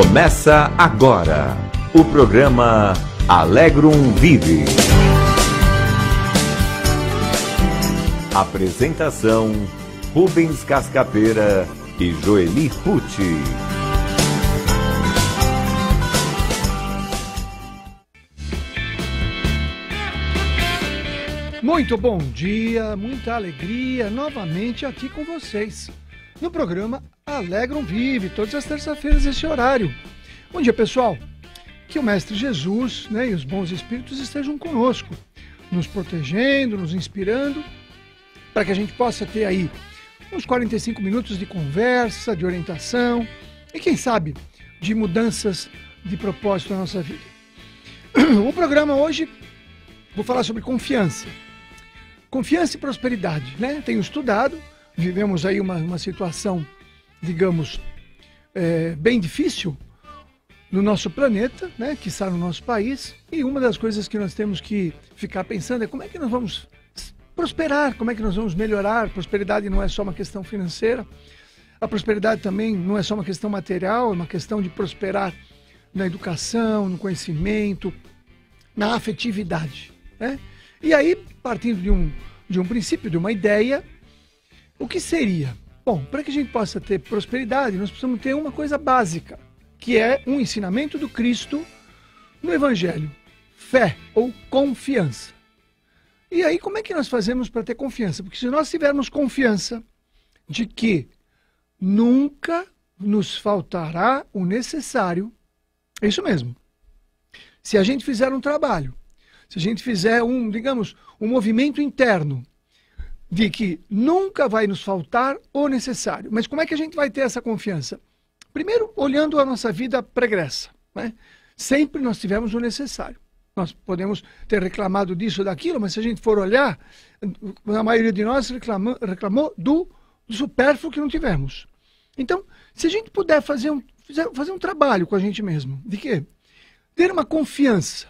Começa agora o programa Alegrum Vive. Apresentação Rubens Cascapeira e Joeli Pucci. Muito bom dia, muita alegria novamente aqui com vocês no programa Alegrum Vive, todas as terças-feiras esse horário. Bom dia, pessoal. Que o Mestre Jesus, e os bons espíritos estejam conosco, nos protegendo, nos inspirando, para que a gente possa ter aí uns 45 minutos de conversa, de orientação e, quem sabe, de mudanças de propósito na nossa vida. O programa hoje, vou falar sobre confiança. Confiança e prosperidade, Tenho estudado, vivemos aí uma situação, digamos, bem difícil no nosso planeta, que está no nosso país, e uma das coisas que nós temos que ficar pensando é como é que nós vamos prosperar, como é que nós vamos melhorar. Prosperidade não é só uma questão financeira, a prosperidade também não é só uma questão material, é uma questão de prosperar na educação, no conhecimento, na afetividade, E aí, partindo de um princípio, de uma ideia, o que seria? Bom, para que a gente possa ter prosperidade, nós precisamos ter uma coisa básica, que é um ensinamento do Cristo no Evangelho: fé ou confiança. E aí, como é que nós fazemos para ter confiança? Porque se nós tivermos confiança de que nunca nos faltará o necessário, é isso mesmo. Se a gente fizer um trabalho, se a gente fizer um movimento interno de que nunca vai nos faltar o necessário. Mas como é que a gente vai ter essa confiança? Primeiro, olhando a nossa vida pregressa, Sempre nós tivemos o necessário. Nós podemos ter reclamado disso ou daquilo, mas se a gente for olhar, a maioria de nós reclamou do supérfluo que não tivemos. Então, se a gente puder fazer um trabalho com a gente mesmo, de quê? Ter uma confiança,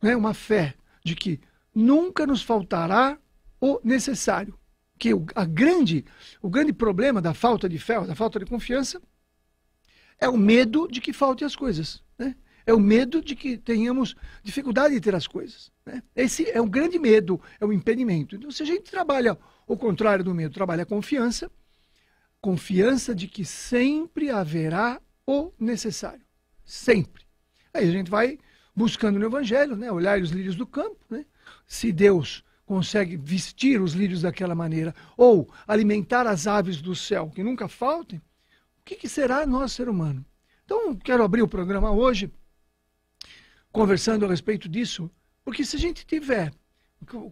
uma fé de que nunca nos faltará o necessário. Que o grande problema da falta de fé, da falta de confiança, é o medo de que falte as coisas. É o medo de que tenhamos dificuldade de ter as coisas. Esse é um grande medo, é um impedimento. Então, se a gente trabalha o contrário do medo, trabalha a confiança de que sempre haverá o necessário. Sempre. Aí a gente vai buscando no Evangelho, olhar os lírios do campo, Se Deus consegue vestir os lírios daquela maneira, ou alimentar as aves do céu, que nunca faltem, o que será nós, ser humano? Então, quero abrir o programa hoje, conversando a respeito disso, porque se a gente tiver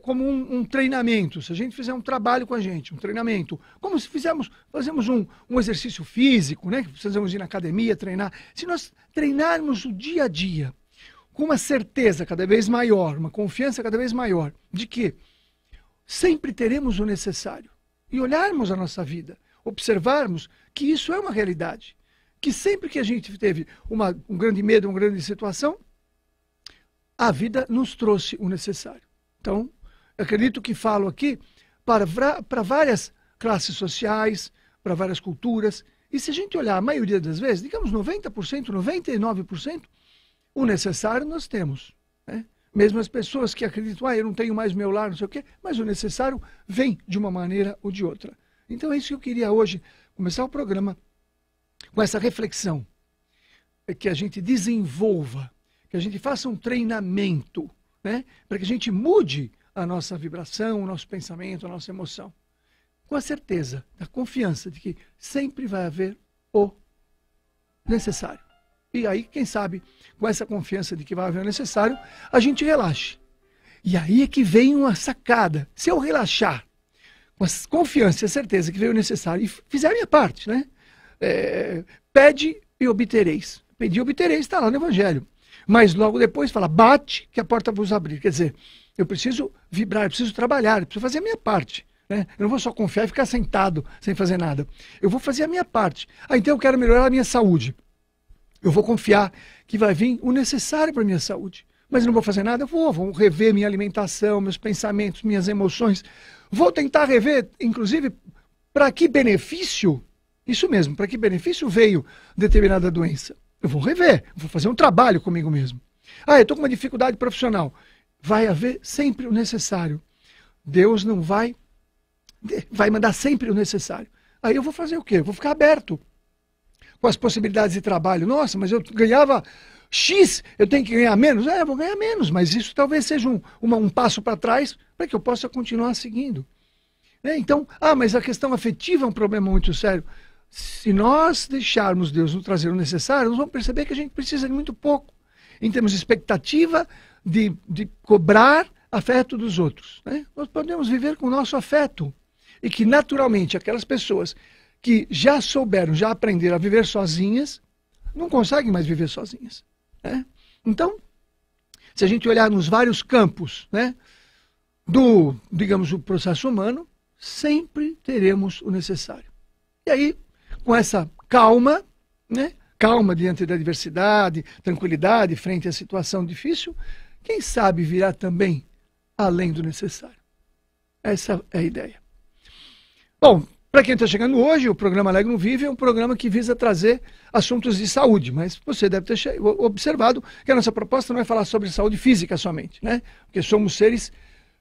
como um treinamento, se a gente fizer um trabalho com a gente, um treinamento, como se fazemos um exercício físico, que precisamos ir na academia, treinar, se nós treinarmos o dia a dia, com uma certeza cada vez maior, uma confiança cada vez maior, de que sempre teremos o necessário, e olharmos a nossa vida, observarmos que isso é uma realidade, que sempre que a gente teve um grande medo, uma grande situação, a vida nos trouxe o necessário. Então, eu acredito que falo aqui para várias classes sociais, para várias culturas, e se a gente olhar a maioria das vezes, digamos 90%, 99%, o necessário nós temos. Mesmo as pessoas que acreditam, eu não tenho mais meu lar, não sei o quê, mas o necessário vem de uma maneira ou de outra. Então é isso que eu queria hoje, começar o programa com essa reflexão, que a gente desenvolva, que a gente faça um treinamento, para que a gente mude a nossa vibração, o nosso pensamento, a nossa emoção, com a certeza, a confiança de que sempre vai haver o necessário. E aí, quem sabe, com essa confiança de que vai haver o necessário, a gente relaxe. E aí é que vem uma sacada. Se eu relaxar, com a confiança e a certeza que veio o necessário, e fizer a minha parte, pede e obtereis. Pedir e obtereis, está lá no Evangelho. Mas logo depois fala, bate que a porta vos abrir. Quer dizer, eu preciso vibrar, eu preciso trabalhar, eu preciso fazer a minha parte. Eu não vou só confiar e ficar sentado, sem fazer nada. Eu vou fazer a minha parte. Então eu quero melhorar a minha saúde. Eu vou confiar que vai vir o necessário para a minha saúde. Mas não vou fazer nada, vou rever minha alimentação, meus pensamentos, minhas emoções. Vou tentar rever, inclusive, para que benefício, isso mesmo, para que benefício veio determinada doença. Eu vou rever, vou fazer um trabalho comigo mesmo. Eu estou com uma dificuldade profissional. Vai haver sempre o necessário. Deus não vai mandar sempre o necessário. Aí eu vou fazer o quê? Eu vou ficar aberto com as possibilidades de trabalho. Nossa, mas eu ganhava X, eu tenho que ganhar menos? Eu vou ganhar menos, mas isso talvez seja um passo para trás para que eu possa continuar seguindo. Então, mas a questão afetiva é um problema muito sério. Se nós deixarmos Deus nos trazer o necessário, nós vamos perceber que a gente precisa de muito pouco, em termos de expectativa de cobrar afeto dos outros. Nós podemos viver com o nosso afeto. E que, naturalmente, aquelas pessoas que já souberam, já aprenderam a viver sozinhas, não conseguem mais viver sozinhas. Então, se a gente olhar nos vários campos digamos, do processo humano, sempre teremos o necessário. E aí, com essa calma, calma diante da adversidade, tranquilidade frente à situação difícil, quem sabe virá também além do necessário. Essa é a ideia. Bom, para quem está chegando hoje, o programa Alegrum Vive é um programa que visa trazer assuntos de saúde, mas você deve ter observado que a nossa proposta não é falar sobre saúde física somente, porque somos seres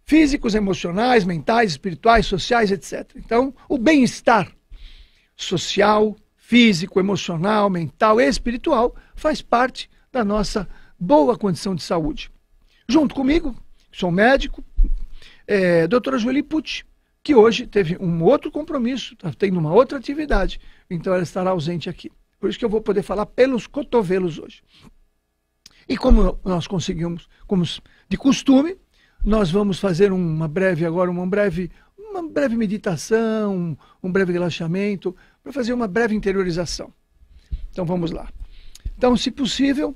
físicos, emocionais, mentais, espirituais, sociais, etc. Então, o bem-estar social, físico, emocional, mental e espiritual faz parte da nossa boa condição de saúde. Junto comigo, sou médico, doutora Joeli Pucci, que hoje teve um outro compromisso, está tendo uma outra atividade, então ela estará ausente aqui. Por isso que eu vou poder falar pelos cotovelos hoje. E como nós conseguimos, como de costume, nós vamos fazer uma breve meditação, um breve relaxamento, para fazer uma breve interiorização. Então vamos lá. Então, se possível,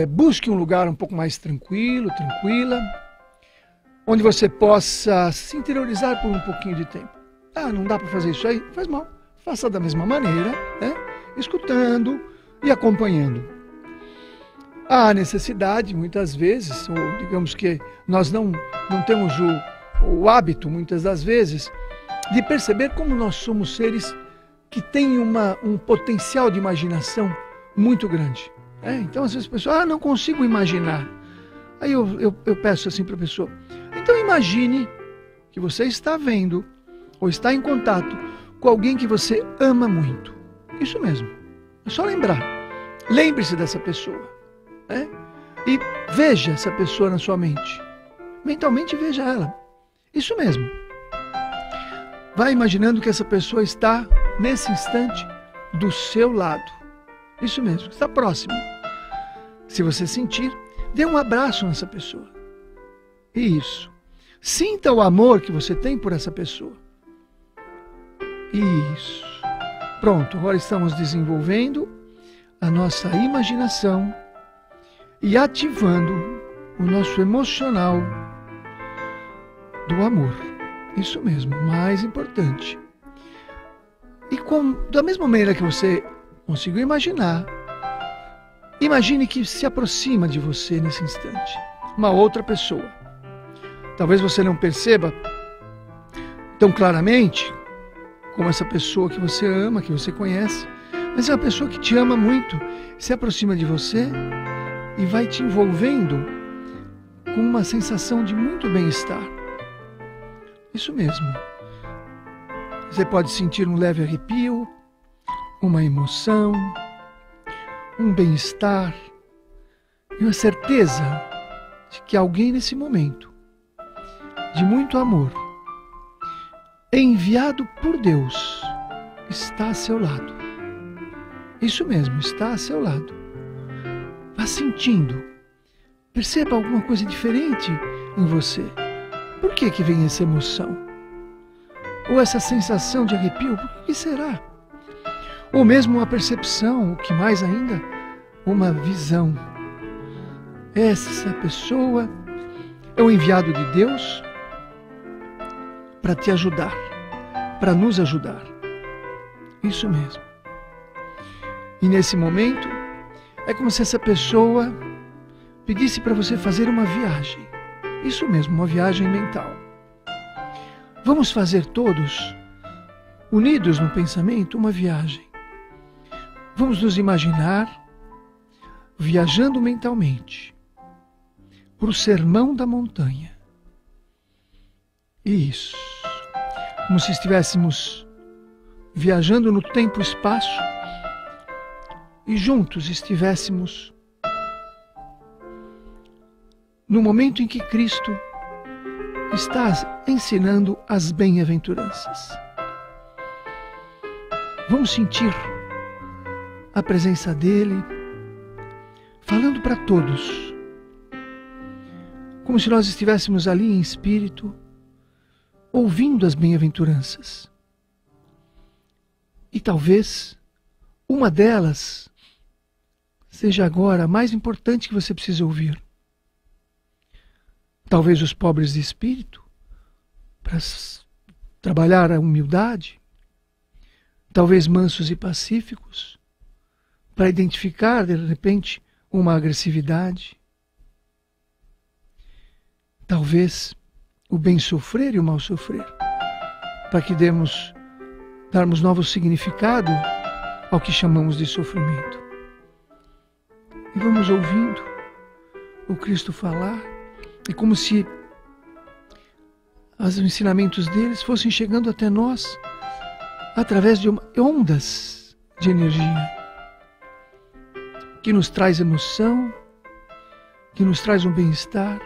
busque um lugar um pouco mais tranquilo, tranquila, onde você possa se interiorizar por um pouquinho de tempo. Não dá para fazer isso aí? Não faz mal. Faça da mesma maneira, escutando e acompanhando. Há necessidade, muitas vezes, ou digamos que nós não temos o hábito, muitas das vezes, de perceber como nós somos seres que têm um potencial de imaginação muito grande. Então, às vezes, a pessoa, não consigo imaginar. Aí eu peço assim para a pessoa, então imagine que você está vendo ou está em contato com alguém que você ama muito. Isso mesmo. É só lembrar. Lembre-se dessa pessoa. E veja essa pessoa na sua mente. Mentalmente veja ela. Isso mesmo. Vai imaginando que essa pessoa está, nesse instante, do seu lado. Isso mesmo, está próximo. Se você sentir, dê um abraço nessa pessoa. Isso. Sinta o amor que você tem por essa pessoa. Isso. Pronto, agora estamos desenvolvendo a nossa imaginação e ativando o nosso emocional do amor. Isso mesmo, mais importante. E da mesma maneira que você conseguiu imaginar, imagine que se aproxima de você nesse instante uma outra pessoa. Talvez você não perceba tão claramente como essa pessoa que você ama, que você conhece, mas é uma pessoa que te ama muito, se aproxima de você e vai te envolvendo com uma sensação de muito bem-estar. Isso mesmo. Você pode sentir um leve arrepio, uma emoção, um bem-estar e uma certeza de que alguém nesse momento de muito amor, enviado por Deus, está a seu lado. Isso mesmo, está a seu lado. Vá sentindo. Perceba alguma coisa diferente em você. Por que vem essa emoção? Ou essa sensação de arrepio? Por que será? Ou mesmo uma percepção, o que mais ainda, uma visão. Essa pessoa é o enviado de Deus para te ajudar, para nos ajudar. Isso mesmo. E nesse momento, é como se essa pessoa pedisse para você fazer uma viagem. Isso mesmo, uma viagem mental. Vamos fazer todos, unidos no pensamento, uma viagem. Vamos nos imaginar viajando mentalmente para o Sermão da Montanha. Isso. Como se estivéssemos viajando no tempo e espaço e juntos estivéssemos no momento em que Cristo está ensinando as bem-aventuranças. Vamos sentir a presença dele, falando para todos, como se nós estivéssemos ali em espírito, ouvindo as bem-aventuranças. E talvez uma delas seja agora a mais importante que você precisa ouvir. Talvez os pobres de espírito, para trabalhar a humildade. Talvez mansos e pacíficos, para identificar, de repente, uma agressividade. Talvez o bem sofrer e o mal sofrer, para que darmos novo significado ao que chamamos de sofrimento. E vamos ouvindo o Cristo falar, é como se os ensinamentos deles fossem chegando até nós através de ondas de energia que nos traz emoção, que nos traz um bem-estar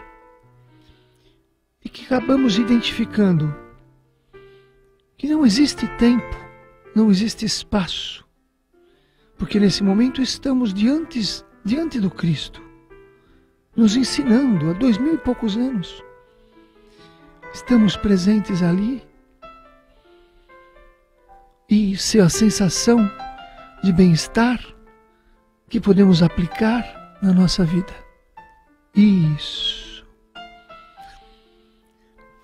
e que acabamos identificando que não existe tempo, não existe espaço, porque nesse momento estamos diante do Cristo, nos ensinando há 2000 e poucos anos. Estamos presentes ali e se a sensação de bem-estar que podemos aplicar na nossa vida. Isso.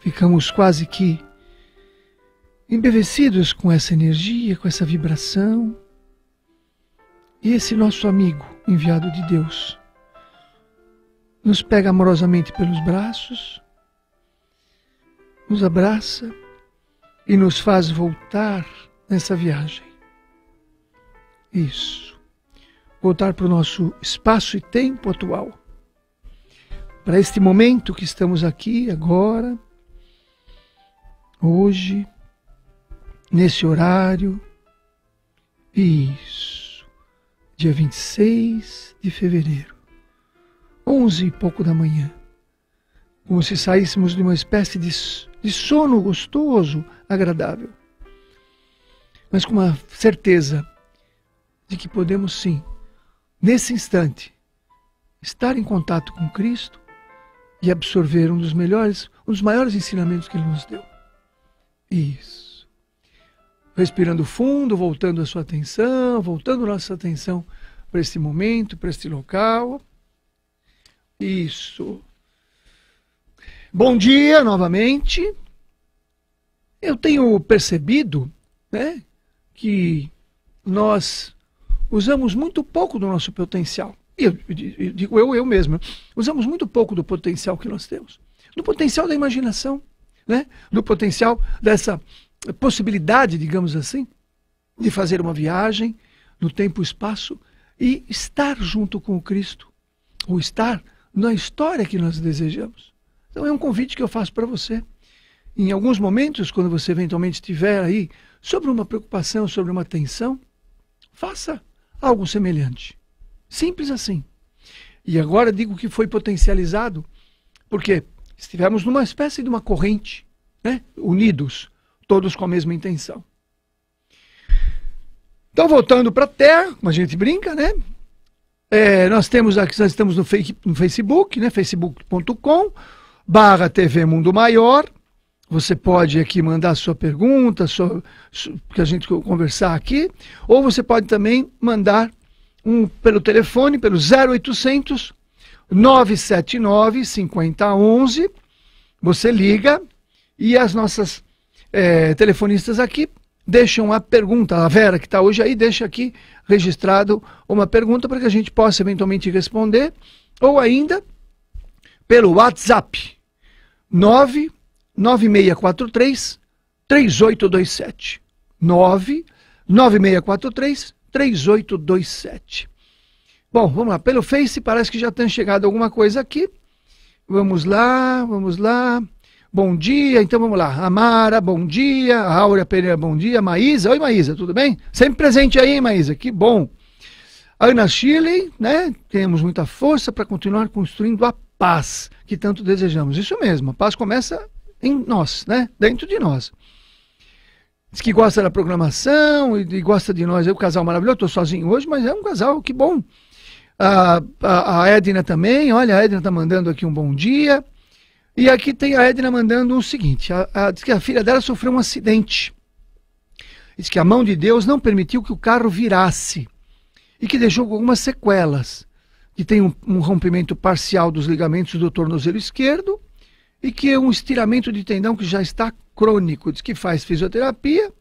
Ficamos quase que embevecidos com essa energia, com essa vibração. E esse nosso amigo enviado de Deus nos pega amorosamente pelos braços, nos abraça e nos faz voltar nessa viagem. Isso. Voltar para o nosso espaço e tempo atual. Para este momento que estamos aqui agora, hoje, nesse horário. Isso. Dia 26 de fevereiro. 11 e pouco da manhã. Como se saíssemos de uma espécie de sono gostoso, agradável. Mas com uma certeza de que podemos sim, nesse instante, estar em contato com Cristo e absorver um dos maiores ensinamentos que Ele nos deu. Isso. Respirando fundo, voltando a sua atenção, voltando nossa atenção para este momento, para este local. Isso. Bom dia novamente. Eu tenho percebido, né, que nós usamos muito pouco do nosso potencial. E eu digo eu mesmo. Usamos muito pouco do potencial que nós temos. Do potencial da imaginação, né? Do potencial dessa possibilidade, digamos assim, de fazer uma viagem no tempo e espaço e estar junto com o Cristo, ou estar na história que nós desejamos. Então é um convite que eu faço para você. Em alguns momentos, quando você eventualmente estiver aí sobre uma preocupação, sobre uma tensão, faça algo semelhante. Simples assim. E agora digo que foi potencializado porque estivemos numa espécie de uma corrente, né? Unidos, todos com a mesma intenção. Então, voltando para a Terra, como a gente brinca, né? Nós estamos no Facebook, né? facebook.com/TV Mundo Maior. Você pode aqui mandar sua pergunta, que a gente conversar aqui, ou você pode também mandar pelo telefone, pelo 0800 979 5011. Você liga e as nossas telefonistas aqui deixam a pergunta. A Vera, que está hoje aí, deixa aqui registrado uma pergunta para que a gente possa eventualmente responder, ou ainda pelo WhatsApp 99643-3827. 99643-3827. Bom, vamos lá. Pelo Face parece que já tem chegado alguma coisa aqui. Vamos lá, vamos lá. Bom dia, então vamos lá. Amara, bom dia. Áurea Pereira, bom dia. Maísa, oi Maísa, tudo bem? Sempre presente aí, hein, Maísa? Que bom. Ana Shirley, né? Temos muita força para continuar construindo a paz que tanto desejamos. Isso mesmo, a paz começa em nós, né? Dentro de nós. Diz que gosta da programação e gosta de nós. É um casal maravilhoso, estou sozinho hoje, mas é um casal, que bom. A Edna também, olha, a Edna está mandando aqui um bom dia. E aqui tem a Edna mandando o seguinte, diz que a filha dela sofreu um acidente. Diz que a mão de Deus não permitiu que o carro virasse e que deixou algumas sequelas. Que tem um rompimento parcial dos ligamentos do tornozelo esquerdo e que é um estiramento de tendão que já está crônico. Diz que faz fisioterapia,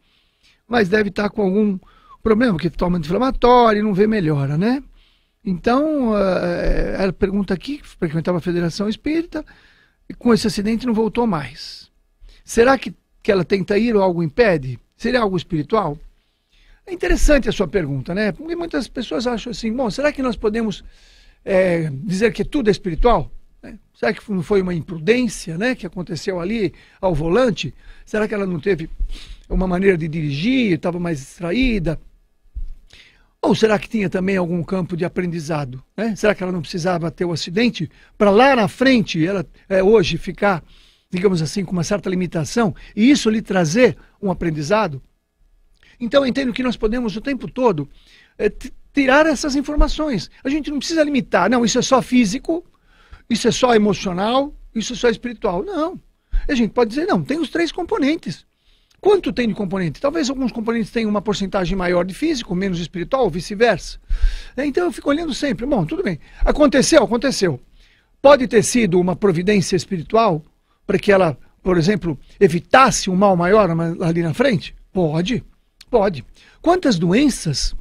mas deve estar com algum problema, porque toma anti-inflamatório e não vê melhora, né? Então, ela pergunta aqui, frequentava a Federação Espírita, e com esse acidente não voltou mais. Será que ela tenta ir ou algo impede? Seria algo espiritual? É interessante a sua pergunta, né? Porque muitas pessoas acham assim, bom, será que nós podemos dizer que tudo é espiritual? Será que não foi uma imprudência, né, que aconteceu ali ao volante? Será que ela não teve uma maneira de dirigir, estava mais distraída? Ou será que tinha também algum campo de aprendizado? Né? Será que ela não precisava ter o acidente para lá na frente, ela hoje ficar, digamos assim, com uma certa limitação e isso lhe trazer um aprendizado? Então eu entendo que nós podemos o tempo todo tirar essas informações. A gente não precisa limitar, não, isso é só físico, isso é só emocional, isso é só espiritual. Não. A gente pode dizer, não, tem os 3 componentes. Quanto tem de componente? Talvez alguns componentes tenham uma porcentagem maior de físico, menos espiritual, ou vice-versa. Então eu fico olhando sempre, bom, tudo bem. Aconteceu, aconteceu. Pode ter sido uma providência espiritual para que ela, por exemplo, evitasse um mal maior ali na frente? Pode, pode. Quantas doenças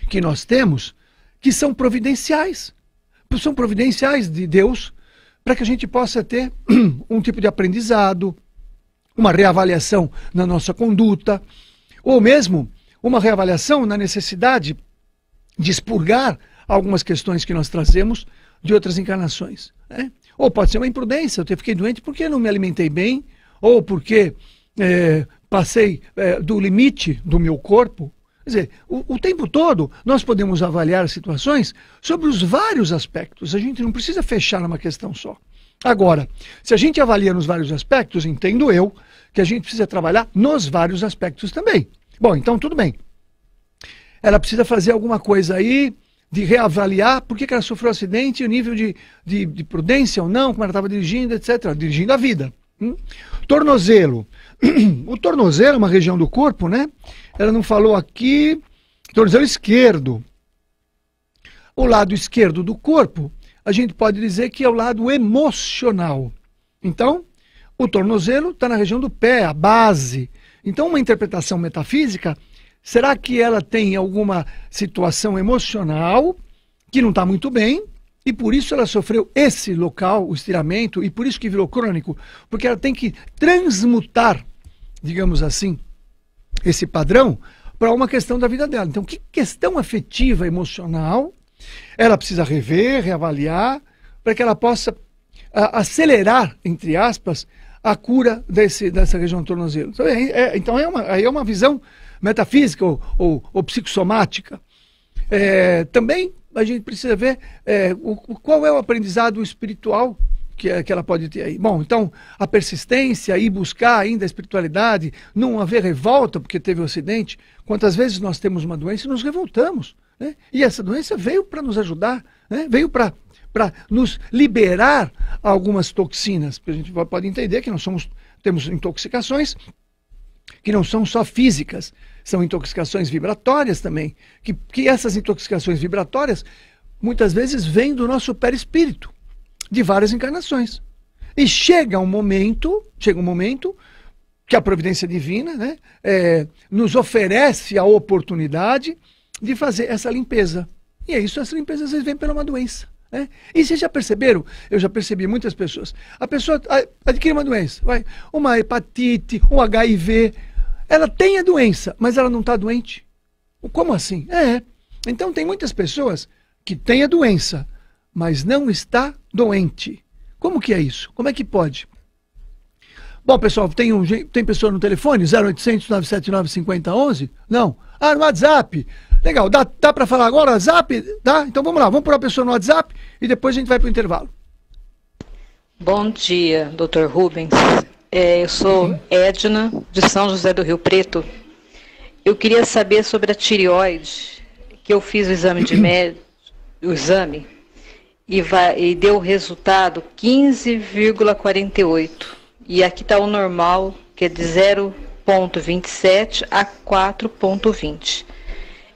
que nós temos que são providenciais? São providenciais de Deus para que a gente possa ter um tipo de aprendizado, uma reavaliação na nossa conduta, ou mesmo uma reavaliação na necessidade de expurgar algumas questões que nós trazemos de outras encarnações. Né? Ou pode ser uma imprudência, eu fiquei doente porque não me alimentei bem, ou porque passei do limite do meu corpo. Quer dizer, o tempo todo nós podemos avaliar situações sobre os vários aspectos, a gente não precisa fechar numa questão só. Agora, se a gente avalia nos vários aspectos, entendo eu, que a gente precisa trabalhar nos vários aspectos também. Bom, então tudo bem. Ela precisa fazer alguma coisa aí, de reavaliar por que ela sofreu um acidente, o nível de prudência ou não, como ela estava dirigindo, etc. Dirigindo a vida. Tornozelo. O tornozelo é uma região do corpo, né? Ela não falou aqui. Tornozelo esquerdo. O lado esquerdo do corpo, a gente pode dizer que é o lado emocional. Então, o tornozelo está na região do pé, a base. Então, uma interpretação metafísica, será que ela tem alguma situação emocional que não está muito bem e por isso ela sofreu esse local, o estiramento, e por isso que virou crônico? Porque ela tem que transmutar, digamos assim, esse padrão para uma questão da vida dela. Então, que questão afetiva, emocional ela precisa rever, reavaliar, para que ela possa acelerar, entre aspas, a cura dessa região do tornozelo. Então é uma visão metafísica ou psicossomática. Também a gente precisa ver qual é o aprendizado espiritual que ela pode ter aí. Bom, então a persistência, ir buscar ainda a espiritualidade, não haver revolta porque teve um acidente. Quantas vezes nós temos uma doença e nos revoltamos, né? E essa doença veio para nos ajudar, né? Veio para nos liberar algumas toxinas, porque a gente pode entender que temos intoxicações que não são só físicas, são intoxicações vibratórias também, que essas intoxicações vibratórias muitas vezes vêm do nosso perispírito, de várias encarnações. E chega um momento que a providência divina, né, nos oferece a oportunidade de fazer essa limpeza. E é isso, essa limpeza às vezes vem pela uma doença. Né? E vocês já perceberam? Eu já percebi muitas pessoas. A pessoa adquire uma doença, uma hepatite, um HIV. Ela tem a doença, mas ela não está doente. Como assim? Então tem muitas pessoas que tem a doença, mas não está doente. Como que é isso? Como é que pode? Bom, pessoal, tem pessoa no telefone? 0800 979 5011? Não. Ah, no WhatsApp. Legal, dá para falar agora? WhatsApp? Dá? Então vamos lá, vamos pôr a pessoa no WhatsApp e depois a gente vai para o intervalo. Bom dia, Dr. Rubens. Eu sou Edna, de São José do Rio Preto. Eu queria saber sobre a tireoide, que eu fiz o exame e deu o resultado 15,48. E aqui está o normal, que é de 0,27 a 4,20.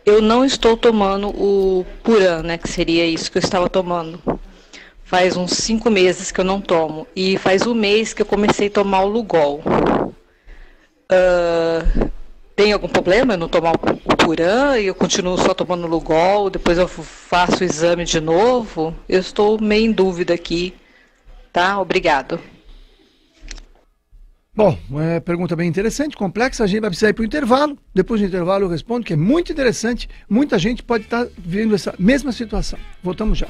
Eu não estou tomando o Puran, né, que seria isso que eu estava tomando. Faz uns 5 meses que eu não tomo. E faz um mês que eu comecei a tomar o Lugol. Tem algum problema eu não tomar o Puran e eu continuo só tomando o Lugol? Depois eu faço o exame de novo? Eu estou meio em dúvida aqui. Tá? Obrigado. Bom, pergunta bem interessante, complexa, a gente vai precisar ir para o intervalo. Depois do intervalo eu respondo, que é muito interessante. Muita gente pode estar vivendo essa mesma situação. Voltamos já.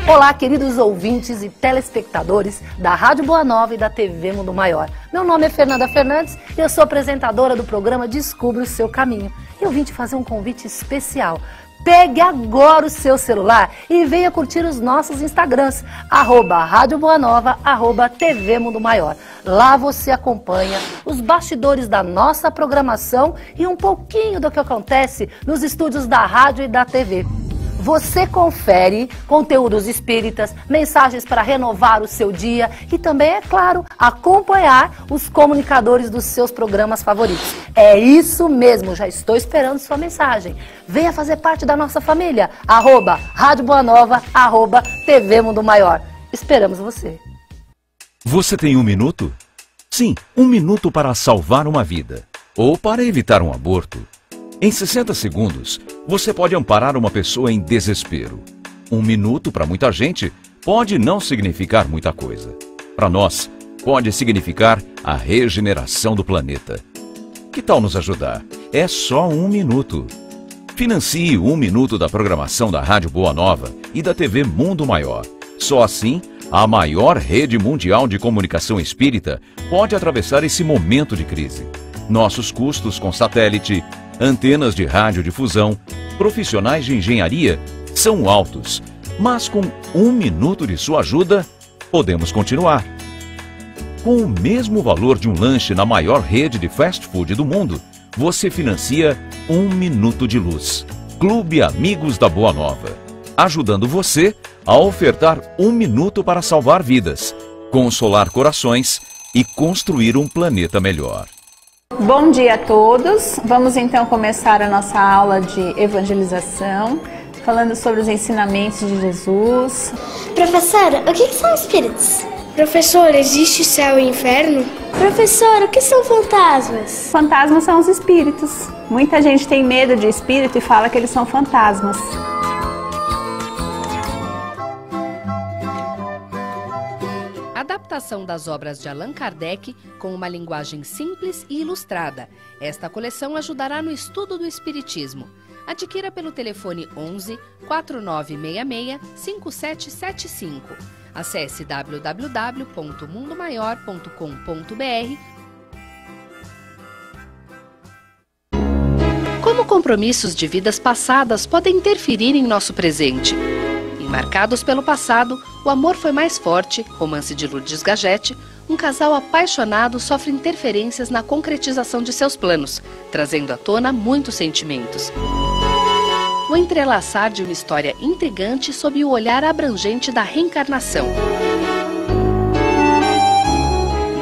Olá, queridos ouvintes e telespectadores da Rádio Boa Nova e da TV Mundo Maior. Meu nome é Fernanda Fernandes e eu sou apresentadora do programa Descubra o Seu Caminho. E eu vim te fazer um convite especial. Pegue agora o seu celular e venha curtir os nossos Instagrams, @Rádio Boa Nova, @TV Mundo Maior. Lá você acompanha os bastidores da nossa programação e um pouquinho do que acontece nos estúdios da rádio e da TV. Você confere conteúdos espíritas, mensagens para renovar o seu dia e também, é claro, acompanhar os comunicadores dos seus programas favoritos. É isso mesmo, já estou esperando sua mensagem. Venha fazer parte da nossa família, @Rádio Boa Nova, @TV Mundo Maior. Esperamos você. Você tem 1 minuto? Sim, 1 minuto para salvar uma vida ou para evitar um aborto. Em 60 segundos, você pode amparar uma pessoa em desespero. 1 minuto, para muita gente, pode não significar muita coisa. Para nós, pode significar a regeneração do planeta. Que tal nos ajudar? É só 1 minuto. Financie 1 minuto da programação da Rádio Boa Nova e da TV Mundo Maior. Só assim, a maior rede mundial de comunicação espírita pode atravessar esse momento de crise. Nossos custos com satélite, antenas de radiodifusão, profissionais de engenharia são altos, mas com 1 minuto de sua ajuda, podemos continuar. Com o mesmo valor de um lanche na maior rede de fast food do mundo, você financia 1 minuto de luz. Clube Amigos da Boa Nova, ajudando você a ofertar 1 minuto para salvar vidas, consolar corações e construir um planeta melhor. Bom dia a todos. Vamos então começar a nossa aula de evangelização, falando sobre os ensinamentos de Jesus. Professora, o que são espíritos? Professor, existe céu e inferno? Professor, o que são fantasmas? Fantasmas são os espíritos. Muita gente tem medo de espírito e fala que eles são fantasmas. Adaptação das obras de Allan Kardec com uma linguagem simples e ilustrada. Esta coleção ajudará no estudo do Espiritismo. Adquira pelo telefone 11 4966 5775. Acesse www.mundomaior.com.br. Como compromissos de vidas passadas podem interferir em nosso presente? Marcados pelo passado, O Amor Foi Mais Forte, romance de Lourdes Gagete, um casal apaixonado sofre interferências na concretização de seus planos, trazendo à tona muitos sentimentos. O entrelaçar de uma história intrigante sob o olhar abrangente da reencarnação.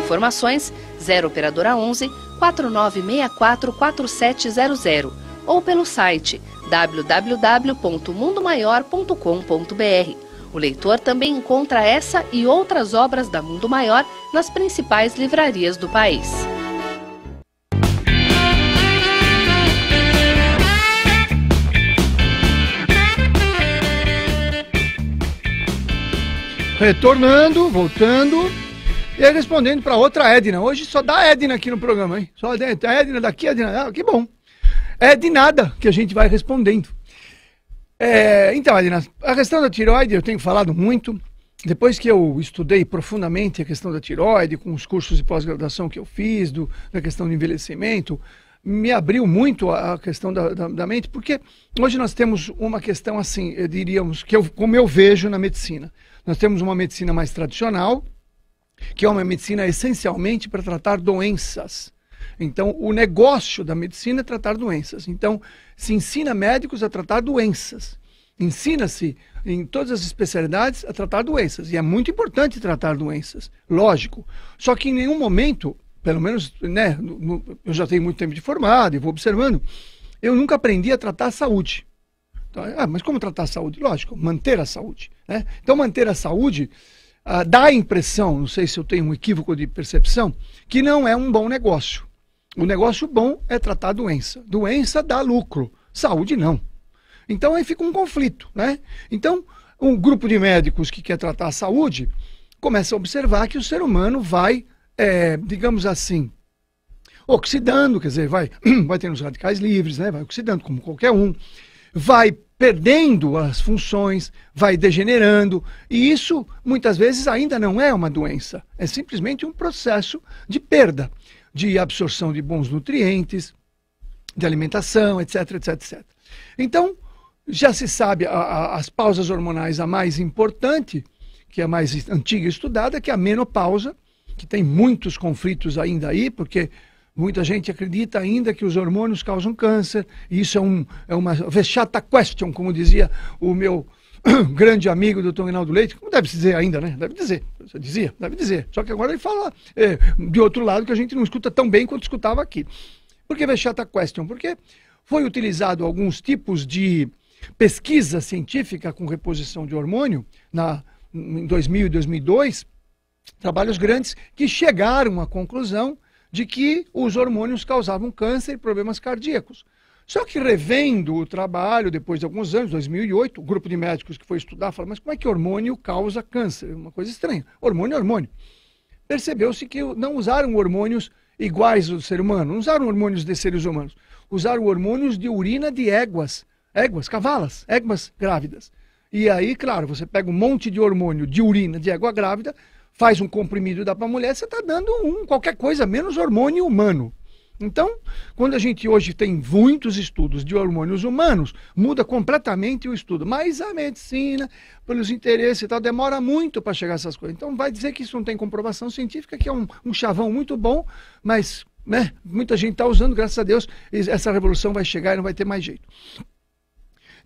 Informações 0 Operadora 11 4964 4700 ou pelo site www.mundomaior.com.br. O leitor também encontra essa e outras obras da Mundo Maior nas principais livrarias do país. Retornando, voltando. E E aí respondendo para outra Edna. Hoje só dá Edna aqui no programa, hein? Só a Edna daqui, a Edna lá. Que bom. É de nada que a gente vai respondendo. Então, Edna, a questão da tireoide eu tenho falado muito. Depois que eu estudei profundamente a questão da tireoide, com os cursos de pós-graduação que eu fiz, da questão do envelhecimento, me abriu muito a questão da mente, porque hoje nós temos uma questão assim, diríamos, como eu vejo na medicina. Nós temos uma medicina mais tradicional, que é uma medicina essencialmente para tratar doenças. Então, o negócio da medicina é tratar doenças. Então, se ensina médicos a tratar doenças. Ensina-se em todas as especialidades a tratar doenças. E é muito importante tratar doenças, lógico. Só que em nenhum momento, pelo menos, né, eu já tenho muito tempo de formado e vou observando, eu nunca aprendi a tratar a saúde. Então, mas como tratar a saúde? Lógico, manter a saúde. Né? Então, manter a saúde dá a impressão, não sei se eu tenho um equívoco de percepção, que não é um bom negócio. O negócio bom é tratar a doença. Doença dá lucro, saúde não. Então aí fica um conflito, né? Então, um grupo de médicos que quer tratar a saúde começa a observar que o ser humano vai, digamos assim, oxidando, quer dizer, vai tendo os radicais livres, né? Vai oxidando como qualquer um, vai perdendo as funções, vai degenerando, e isso muitas vezes ainda não é uma doença, é simplesmente um processo de perda de absorção de bons nutrientes, de alimentação, etc, etc, etc. Então, já se sabe as pausas hormonais, a mais importante, que é a mais antiga e estudada, que é a menopausa, que tem muitos conflitos ainda aí, porque muita gente acredita ainda que os hormônios causam câncer, e isso é uma vexata question, como dizia o meu grande amigo, doutor Reinaldo Leite, como deve dizer ainda, né? Deve dizer, você dizia, deve dizer. Só que agora ele fala de outro lado que a gente não escuta tão bem quanto escutava aqui. Por que vexata question? Porque foi utilizado alguns tipos de pesquisa científica com reposição de hormônio em 2000 e 2002, trabalhos grandes que chegaram à conclusão de que os hormônios causavam câncer e problemas cardíacos. Só que revendo o trabalho, depois de alguns anos, 2008, o grupo de médicos que foi estudar falou, mas como é que hormônio causa câncer? Uma coisa estranha. Hormônio é hormônio. Percebeu-se que não usaram hormônios iguais ao ser humano, não usaram hormônios de seres humanos, usaram hormônios de urina de éguas, cavalas, éguas grávidas. E aí, claro, você pega um monte de hormônio de urina de égua grávida, faz um comprimido e dá para a mulher, você está dando qualquer coisa, menos hormônio humano. Então, quando a gente hoje tem muitos estudos de hormônios humanos, muda completamente o estudo. Mas a medicina, pelos interesses e tal, demora muito para chegar a essas coisas. Então, vai dizer que isso não tem comprovação científica, que é um chavão muito bom, mas né, muita gente está usando, graças a Deus, essa revolução vai chegar e não vai ter mais jeito.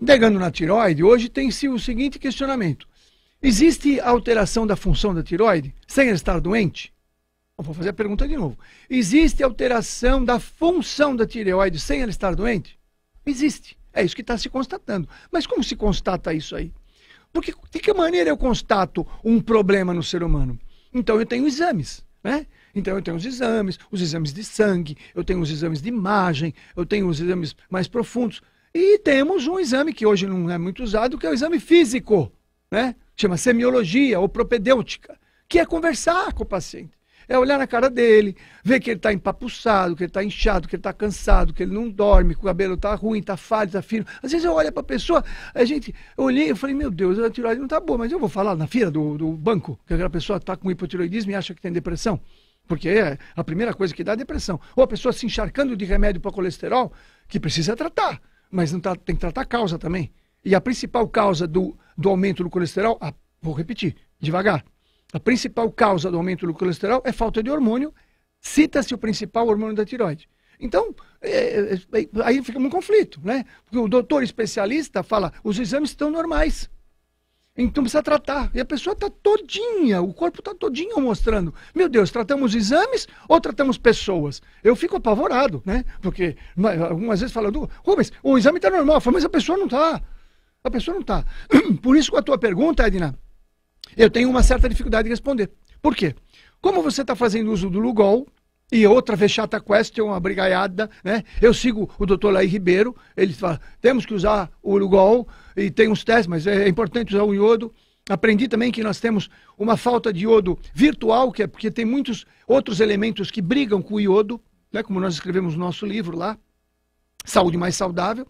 Pegando na tireoide, hoje tem-se o seguinte questionamento. Existe alteração da função da tireoide sem ela estar doente? Eu vou fazer a pergunta de novo. Existe alteração da função da tireoide sem ela estar doente? Existe. É isso que está se constatando. Mas como se constata isso aí? Porque de que maneira eu constato um problema no ser humano? Então eu tenho exames, né? Então eu tenho os exames de sangue, eu tenho os exames de imagem, eu tenho os exames mais profundos. E temos um exame que hoje não é muito usado, que é o exame físico, né? Chama semiologia ou propedêutica, que é conversar com o paciente. É olhar na cara dele, ver que ele está empapuçado, que ele está inchado, que ele está cansado, que ele não dorme, que o cabelo está ruim, está falho, está fino. Às vezes eu olho para a pessoa, eu olhei e falei, meu Deus, a tireoide não está boa, mas eu vou falar na fila do banco, que aquela pessoa está com hipotireoidismo e acha que tem depressão. Porque é a primeira coisa que dá é depressão. Ou a pessoa se encharcando de remédio para colesterol, que precisa tratar, mas não tem que tratar a causa também. E a principal causa do aumento do colesterol, vou repetir, devagar. A principal causa do aumento do colesterol é falta de hormônio, cita-se o principal hormônio da tireoide. Então, aí fica um conflito, né? Porque o doutor especialista fala, os exames estão normais, então precisa tratar. E a pessoa está todinha, o corpo está todinho mostrando. Meu Deus, tratamos exames ou tratamos pessoas? Eu fico apavorado, né? Porque algumas vezes falam, Rubens, o exame está normal, eu falo, mas a pessoa não está. A pessoa não está. Por isso, com a tua pergunta, Edna, eu tenho uma certa dificuldade de responder. Por quê? Como você está fazendo uso do Lugol, e outra vexata question, uma brigaiada, né? Eu sigo o doutor Laí Ribeiro, ele fala, temos que usar o Lugol, e tem uns testes, mas é importante usar o iodo. Aprendi também que nós temos uma falta de iodo virtual, que é porque tem muitos outros elementos que brigam com o iodo, né, como nós escrevemos no nosso livro lá, Saúde Mais Saudável,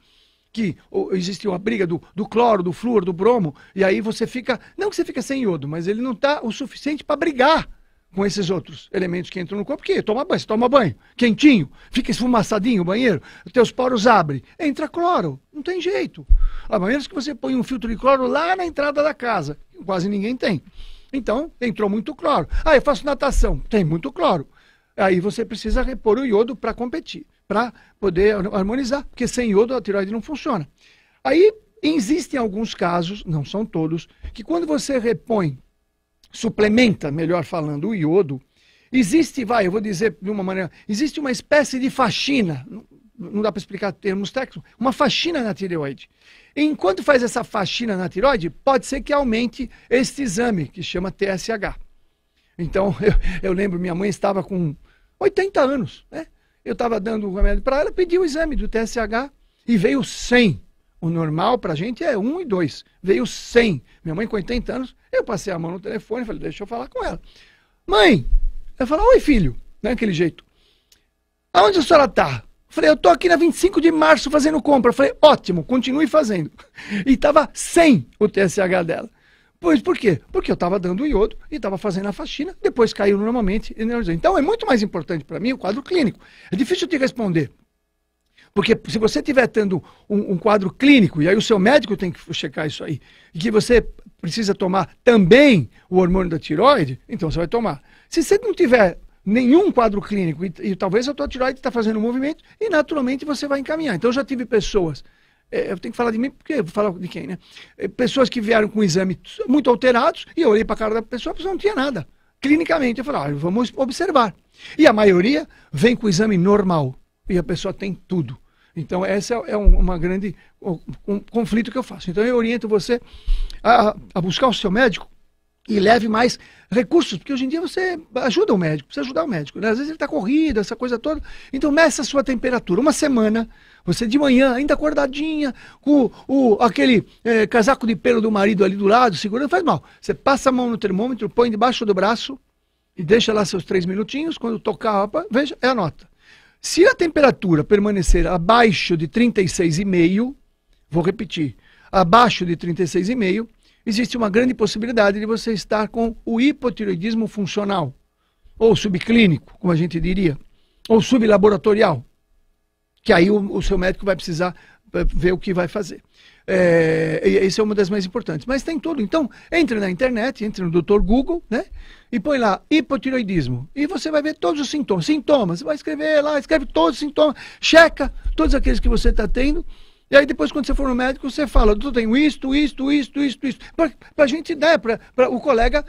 que existe uma briga do cloro, do flúor, do bromo, e aí você fica, não que você fica sem iodo, mas ele não está o suficiente para brigar com esses outros elementos que entram no corpo, porque você toma banho, quentinho, fica esfumaçadinho o banheiro, os teus poros abrem, entra cloro, não tem jeito. A menos que você põe um filtro de cloro lá na entrada da casa, quase ninguém tem. Então, entrou muito cloro. Eu faço natação, tem muito cloro. Aí você precisa repor o iodo para competir, para poder harmonizar, porque sem iodo a tireoide não funciona. Aí existem alguns casos, não são todos, que quando você repõe, suplementa, melhor falando, o iodo, existe, eu vou dizer de uma maneira, existe uma espécie de faxina, não dá para explicar termos técnicos, uma faxina na tireoide. E enquanto faz essa faxina na tireoide, pode ser que aumente este exame, que chama TSH. Então, eu lembro, minha mãe estava com 80 anos, né? Eu estava dando o remédio para ela, pedi o exame do TSH e veio 100. O normal para a gente é 1 e 2. Veio 100. Minha mãe com 80 anos, eu passei a mão no telefone e falei, deixa eu falar com ela. Mãe, ela falou, oi filho, daquele jeito. Aonde a senhora está? Falei, eu estou aqui na 25 de março fazendo compra. Falei, ótimo, continue fazendo. E estava 100 o TSH dela. Pois por quê? Porque eu estava dando o iodo e estava fazendo a faxina, depois caiu normalmente. Então é muito mais importante para mim o quadro clínico. É difícil te responder. Porque se você estiver tendo um quadro clínico, e aí o seu médico tem que checar isso aí, e que você precisa tomar também o hormônio da tireoide, então você vai tomar. Se você não tiver nenhum quadro clínico, e talvez a tua tireoide está fazendo um movimento, e naturalmente você vai encaminhar. Então eu já tive pessoas, eu tenho que falar de mim, porque eu vou falar de quem, né? Pessoas que vieram com exames muito alterados, e eu olhei para a cara da pessoa, a pessoa não tinha nada. Clinicamente, eu falei, vamos observar. E a maioria vem com o exame normal, e a pessoa tem tudo. Então, esse é uma grande conflito que eu faço. Então, eu oriento você a buscar o seu médico e leve mais recursos, porque hoje em dia você ajuda o médico, precisa ajudar o médico, né? Às vezes ele está corrido, essa coisa toda. Então, meça a sua temperatura. Uma semana, você de manhã, ainda acordadinha, com aquele casaco de pelo do marido ali do lado, segurando, faz mal. Você passa a mão no termômetro, põe debaixo do braço e deixa lá seus 3 minutinhos. Quando tocar, veja, é a nota. Se a temperatura permanecer abaixo de 36,5, vou repetir, abaixo de 36,5, existe uma grande possibilidade de você estar com o hipotireoidismo funcional, ou subclínico, como a gente diria, ou sublaboratorial, que aí o seu médico vai precisar ver o que vai fazer. Esse é uma das mais importantes. Mas tem tudo. Então, entre na internet, entre no Dr. Google, né? E põe lá, hipotireoidismo. E você vai ver todos os sintomas. Sintomas, você vai escrever lá, escreve todos os sintomas, checa todos aqueles que você está tendo. E aí depois, quando você for no médico, você fala, eu tenho isto. Para a gente, né, para o colega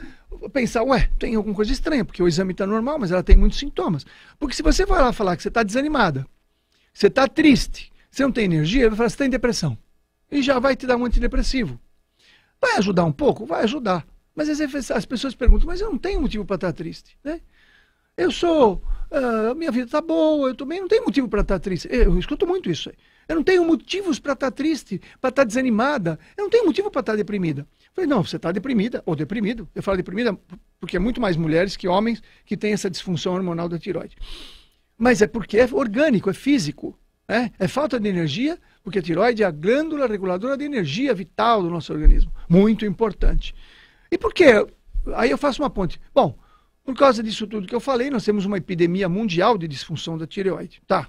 pensar, tem alguma coisa estranha, porque o exame está normal, mas ela tem muitos sintomas. Porque se você vai lá falar que você está desanimada, você está triste, você não tem energia, ele vai falar, você tem depressão. E já vai te dar um antidepressivo. Vai ajudar um pouco? Vai ajudar. Mas às vezes as pessoas perguntam, mas eu não tenho motivo para estar triste, né? Minha vida está boa, eu também não tenho motivo para estar triste. Eu escuto muito isso aí. Eu não tenho motivos para estar triste, para estar desanimada. Eu não tenho motivo para estar deprimida. Eu falei, não, você está deprimida ou deprimido. Eu falo deprimida porque é muito mais mulheres que homens que têm essa disfunção hormonal da tireoide. Mas é porque é orgânico, é físico. É falta de energia, porque a tireoide é a glândula reguladora de energia vital do nosso organismo. Muito importante. E por quê? Aí eu faço uma ponte. Bom, por causa disso tudo que eu falei, nós temos uma epidemia mundial de disfunção da tireoide. Tá.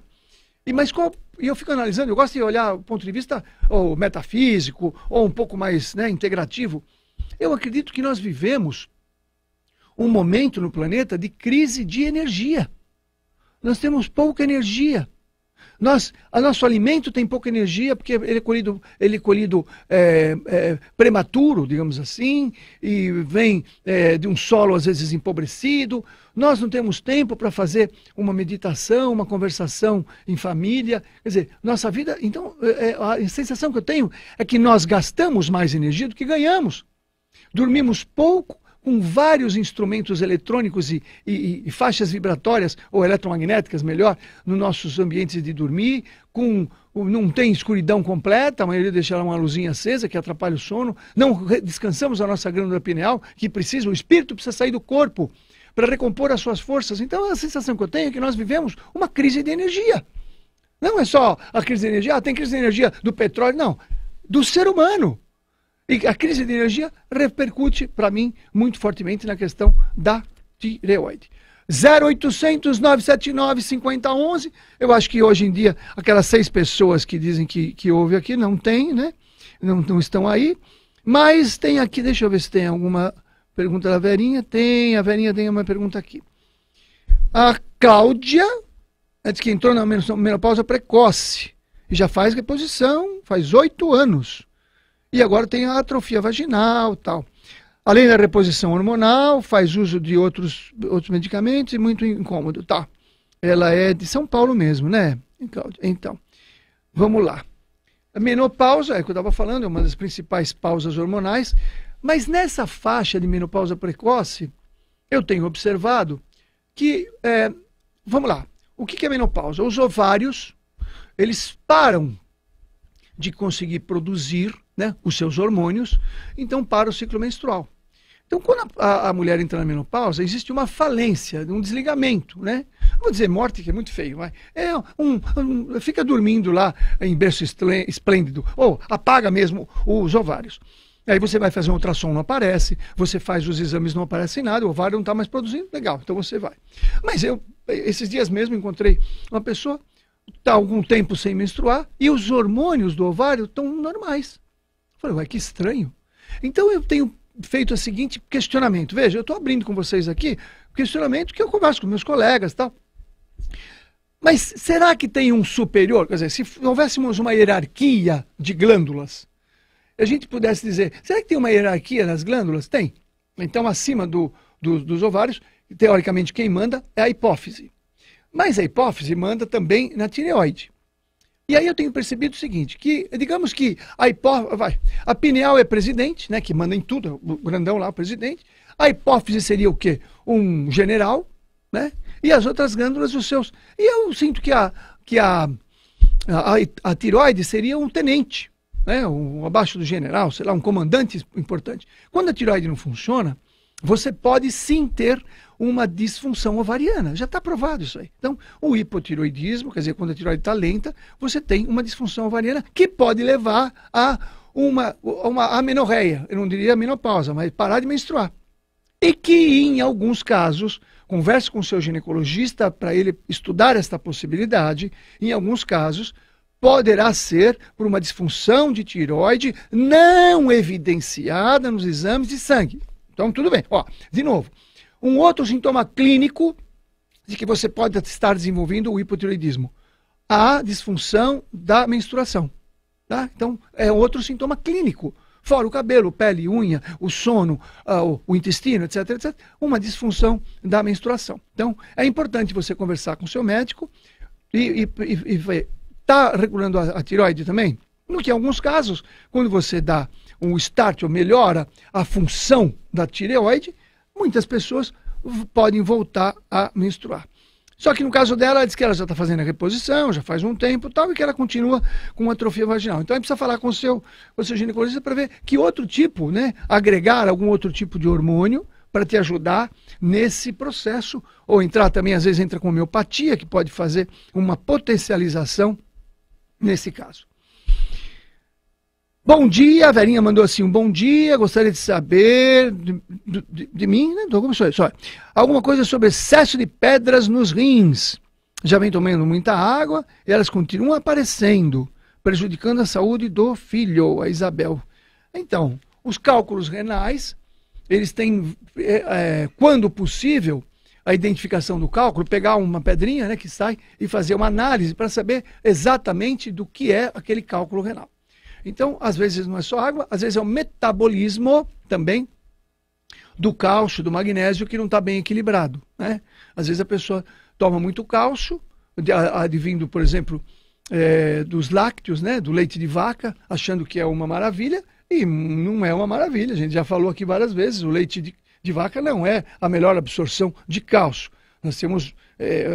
E eu fico analisando, eu gosto de olhar do ponto de vista ou metafísico, ou um pouco mais, né, integrativo. Eu acredito que nós vivemos um momento no planeta de crise de energia. Nós temos pouca energia. Nosso alimento tem pouca energia porque ele é colhido prematuro, digamos assim, e vem de um solo às vezes empobrecido. Nós não temos tempo para fazer uma meditação, uma conversação em família. Quer dizer, nossa vida... Então, a sensação que eu tenho é que nós gastamos mais energia do que ganhamos. Dormimos pouco, com vários instrumentos eletrônicos e faixas vibratórias, ou eletromagnéticas, melhor, nos nossos ambientes de dormir, não tem escuridão completa, a maioria deixa uma luzinha acesa que atrapalha o sono, não descansamos a nossa glândula pineal, que precisa, o espírito precisa sair do corpo para recompor as suas forças. Então a sensação que eu tenho é que nós vivemos uma crise de energia. Não é só a crise de energia, tem crise de energia do petróleo, não, do ser humano. E a crise de energia repercute, para mim, muito fortemente na questão da tireoide. 0800 979 5011. Eu acho que hoje em dia, aquelas 6 pessoas que dizem que houve aqui, não tem, né? Não estão aí. Mas tem aqui, deixa eu ver se tem alguma pergunta da Verinha. A Verinha tem uma pergunta aqui. A Cláudia, diz que entrou na menopausa precoce. E já faz reposição, faz 8 anos. E agora tem a atrofia vaginal e tal. Além da reposição hormonal, faz uso de outros medicamentos e muito incômodo. Tá. Ela é de São Paulo mesmo, né? Então, vamos lá. A menopausa, é o que eu estava falando, é uma das principais pausas hormonais. Mas nessa faixa de menopausa precoce, eu tenho observado que, vamos lá, o que é menopausa? Os ovários, eles param de conseguir produzir, né, os seus hormônios, então para o ciclo menstrual. Então, quando a mulher entra na menopausa, existe uma falência, um desligamento, né? Não vou dizer morte, que é muito feio, mas fica dormindo lá em berço esplêndido, ou apaga mesmo os ovários. Aí você vai fazer um ultrassom, não aparece, você faz os exames, não aparece nada, o ovário não está mais produzindo, legal, então você vai. Mas esses dias mesmo, encontrei uma pessoa, está há algum tempo sem menstruar, e os hormônios do ovário estão normais. Falei, ué, que estranho. Então eu tenho feito o seguinte questionamento. Veja, eu estou abrindo com vocês aqui o questionamento que eu converso com meus colegas e tal. Mas será que tem um superior? Quer dizer, se houvéssemos uma hierarquia de glândulas, a gente pudesse dizer, será que tem uma hierarquia nas glândulas? Tem. Então, acima dos ovários, teoricamente, quem manda é a hipófise. Mas a hipófise manda também na tireoide. E aí eu tenho percebido o seguinte, que digamos que a pineal é presidente, né, que manda em tudo, o grandão lá, o presidente. A hipófise seria o quê? Um general, né? E as outras glândulas, os seus... E eu sinto que a tireoide seria um tenente, né, abaixo do general, sei lá, um comandante importante. Quando a tireoide não funciona, você pode sim ter uma disfunção ovariana. Já está provado isso aí. Então, o hipotiroidismo, quer dizer, quando a tireoide está lenta, você tem uma disfunção ovariana que pode levar a uma amenorreia. Eu não diria menopausa, mas parar de menstruar. E que, em alguns casos, converse com o seu ginecologista para ele estudar esta possibilidade. Em alguns casos, poderá ser por uma disfunção de tireoide não evidenciada nos exames de sangue. Então, tudo bem. Ó, de novo, um outro sintoma clínico de que você pode estar desenvolvendo o hipotireoidismo, a disfunção da menstruação. Tá? Então, é outro sintoma clínico. Fora o cabelo, pele, unha, o sono, o intestino, etc, etc. Uma disfunção da menstruação. Então, é importante você conversar com o seu médico e ver, está regulando a tireoide também? No que em alguns casos, quando você dá um start ou melhora a função da tireoide, muitas pessoas podem voltar a menstruar. Só que no caso dela, ela diz que ela já está fazendo a reposição, já faz um tempo e tal, e que ela continua com atrofia vaginal. Então, precisa falar com o seu ginecologista para ver que outro tipo, né, agregar algum outro tipo de hormônio para te ajudar nesse processo, ou entrar também, às vezes entra com homeopatia, que pode fazer uma potencialização nesse caso. Bom dia, a Verinha mandou assim, um bom dia, gostaria de saber de mim, né? Alguma coisa sobre excesso de pedras nos rins. Já vem tomando muita água e elas continuam aparecendo, prejudicando a saúde do filho, a Isabel. Então, os cálculos renais, eles têm, quando possível, a identificação do cálculo, pegar uma pedrinha, né, que sai e fazer uma análise para saber exatamente do que é aquele cálculo renal. Então, às vezes não é só água, às vezes é o metabolismo também do cálcio, do magnésio, que não está bem equilibrado, né? Às vezes a pessoa toma muito cálcio, advindo, por exemplo, dos lácteos, né, do leite de vaca, achando que é uma maravilha, e não é uma maravilha. A gente já falou aqui várias vezes, o leite de vaca não é a melhor absorção de cálcio. Nós temos,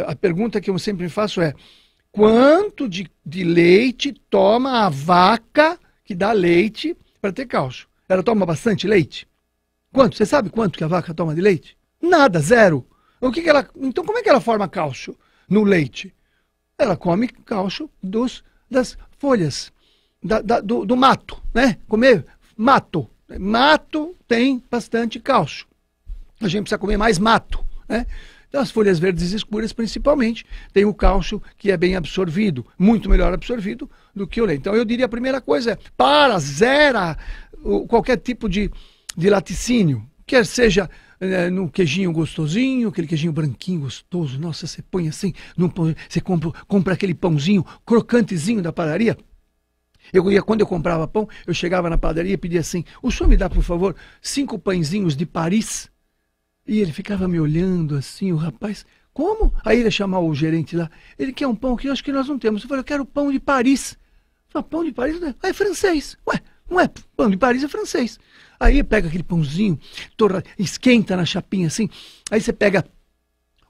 a pergunta que eu sempre faço é, quanto de leite toma a vaca que dá leite para ter cálcio? Ela toma bastante leite? Quanto? Você sabe quanto que a vaca toma de leite? Nada, zero. Então como é que ela forma cálcio no leite? Ela come cálcio das folhas, do mato, né? Comer mato. Mato tem bastante cálcio. A gente precisa comer mais mato, né? Então, as folhas verdes escuras, principalmente, tem o cálcio que é bem absorvido, muito melhor absorvido do que o leite. Então, eu diria a primeira coisa é, zera qualquer tipo de laticínio, quer seja no queijinho gostosinho, aquele queijinho branquinho gostoso, nossa, você põe assim, você compra aquele pãozinho crocantezinho da padaria. Quando eu comprava pão, eu chegava na padaria e pedia assim, o senhor me dá, por favor, 5 pãezinhos de Paris? E ele ficava me olhando assim, o rapaz, como? Aí ele ia chamar o gerente lá, ele quer um pão que eu acho que nós não temos. Eu falei, eu quero pão de Paris. Eu falei, pão de Paris? É francês. Ué, não é, pão de Paris é francês. Aí pega aquele pãozinho, esquenta na chapinha assim, aí você pega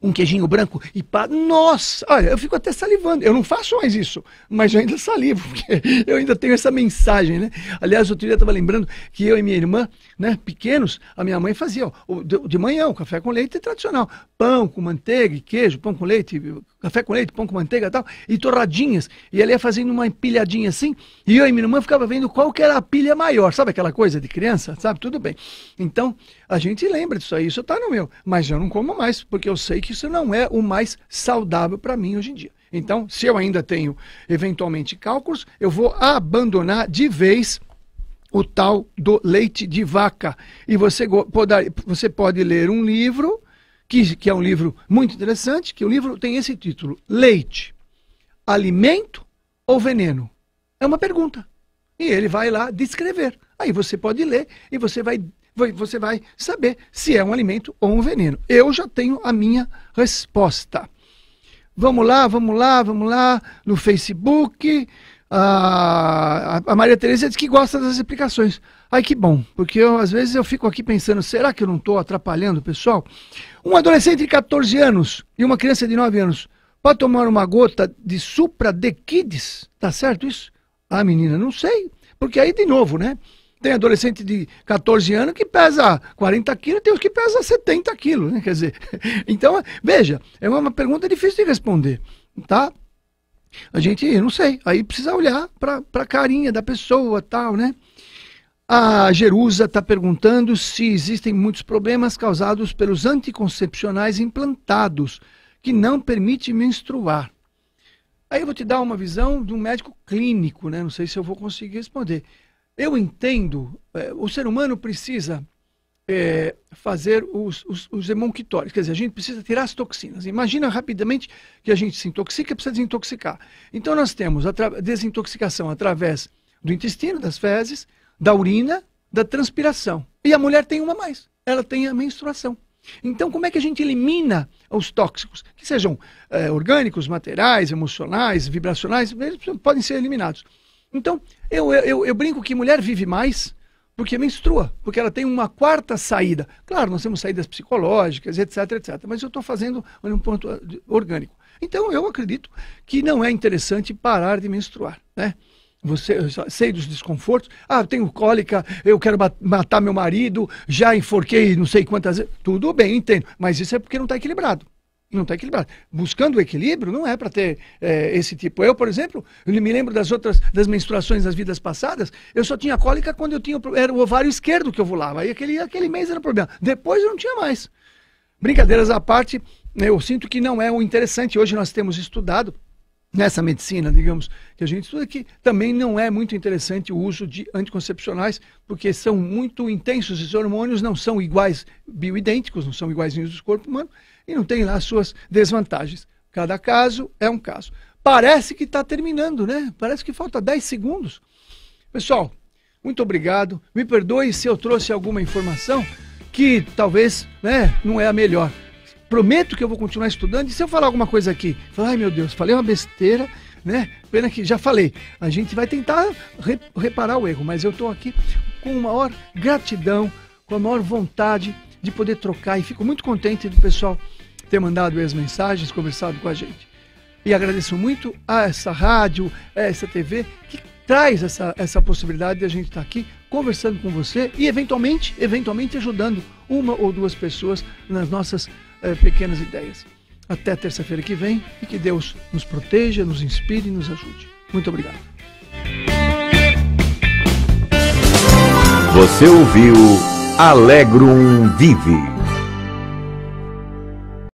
um queijinho branco e nossa, olha, eu fico até salivando. Eu não faço mais isso, mas eu ainda salivo, porque eu ainda tenho essa mensagem, né? Aliás, outro dia eu estava lembrando que eu e minha irmã, né, pequenos, a minha mãe fazia, ó, de manhã, o café com leite tradicional. Pão com manteiga e queijo, pão com leite, café com leite, pão com manteiga e tal, e torradinhas. E ela ia fazendo uma empilhadinha assim, e eu e minha irmã ficava vendo qual que era a pilha maior. Sabe aquela coisa de criança? Sabe? Tudo bem. Então, a gente lembra disso aí, isso tá no meu. Mas eu não como mais, porque eu sei que isso não é o mais saudável para mim hoje em dia. Então, se eu ainda tenho, eventualmente, cálculos, eu vou abandonar de vez o tal do leite de vaca. E você pode ler um livro, que é um livro muito interessante, que o livro tem esse título, Leite, Alimento ou Veneno? É uma pergunta. E ele vai lá descrever. Aí você pode ler e você vai saber se é um alimento ou um veneno. Eu já tenho a minha resposta. Vamos lá, no Facebook. A Maria Tereza diz que gosta das explicações. Ai, que bom, porque às vezes eu fico aqui pensando, será que eu não estou atrapalhando o pessoal? Um adolescente de 14 anos e uma criança de 9 anos pode tomar uma gota de Supradequides? Tá certo isso? Ah, menina, não sei. Porque aí, de novo, né? Tem adolescente de 14 anos que pesa 40 quilos, tem os que pesam 70 quilos, né? Quer dizer, então, veja, é uma pergunta difícil de responder, tá? A gente, não sei, aí precisa olhar para a carinha da pessoa, tal, né? A Jerusa está perguntando se existem muitos problemas causados pelos anticoncepcionais implantados, que não permitem menstruar. Aí eu vou te dar uma visão de um médico clínico, né? Não sei se eu vou conseguir responder. Eu entendo, o ser humano precisa fazer os hemonquitórios, quer dizer, a gente precisa tirar as toxinas. Imagina rapidamente que a gente se intoxica e precisa desintoxicar. Então nós temos a desintoxicação através do intestino, das fezes, da urina, da transpiração. E a mulher tem uma mais, ela tem a menstruação. Então como é que a gente elimina os tóxicos? Que sejam orgânicos, materiais, emocionais, vibracionais, eles podem ser eliminados. Então, eu brinco que mulher vive mais porque menstrua, porque ela tem uma quarta saída. Claro, nós temos saídas psicológicas, etc, etc. Mas eu estou fazendo um ponto orgânico. Então, eu acredito que não é interessante parar de menstruar, né? Eu sei dos desconfortos. Ah, eu tenho cólica, eu quero matar meu marido, já enforquei não sei quantas vezes. Tudo bem, entendo. Mas isso é porque não está equilibrado. Não está equilibrado. Buscando o equilíbrio, não é para ter esse tipo. Eu, por exemplo, eu me lembro das menstruações das vidas passadas, eu só tinha cólica quando era o ovário esquerdo que eu ovulava. Aí aquele mês era problema. Depois eu não tinha mais. Brincadeiras à parte, eu sinto que não é o interessante. Hoje nós temos estudado, nessa medicina, digamos, que a gente estuda, que também não é muito interessante o uso de anticoncepcionais, porque são muito intensos, esses hormônios não são iguais, bioidênticos, não são iguaizinhos do corpo humano, e não tem lá as suas desvantagens. Cada caso é um caso. Parece que está terminando, né? Parece que falta 10 segundos. Pessoal, muito obrigado. Me perdoe se eu trouxe alguma informação que talvez, né, não é a melhor. Prometo que eu vou continuar estudando, e se eu falar alguma coisa aqui, falar, ai meu Deus, falei uma besteira, né? Pena que já falei. A gente vai tentar reparar o erro, mas eu estou aqui com a maior gratidão, com a maior vontade de poder trocar, e fico muito contente do pessoal ter mandado as mensagens, conversado com a gente. E agradeço muito a essa rádio, a essa TV, que traz essa possibilidade de a gente estar aqui conversando com você e eventualmente ajudando uma ou duas pessoas nas nossas pequenas ideias. Até terça-feira que vem e que Deus nos proteja, nos inspire e nos ajude. Muito obrigado. Você ouviu Alegrum Vive.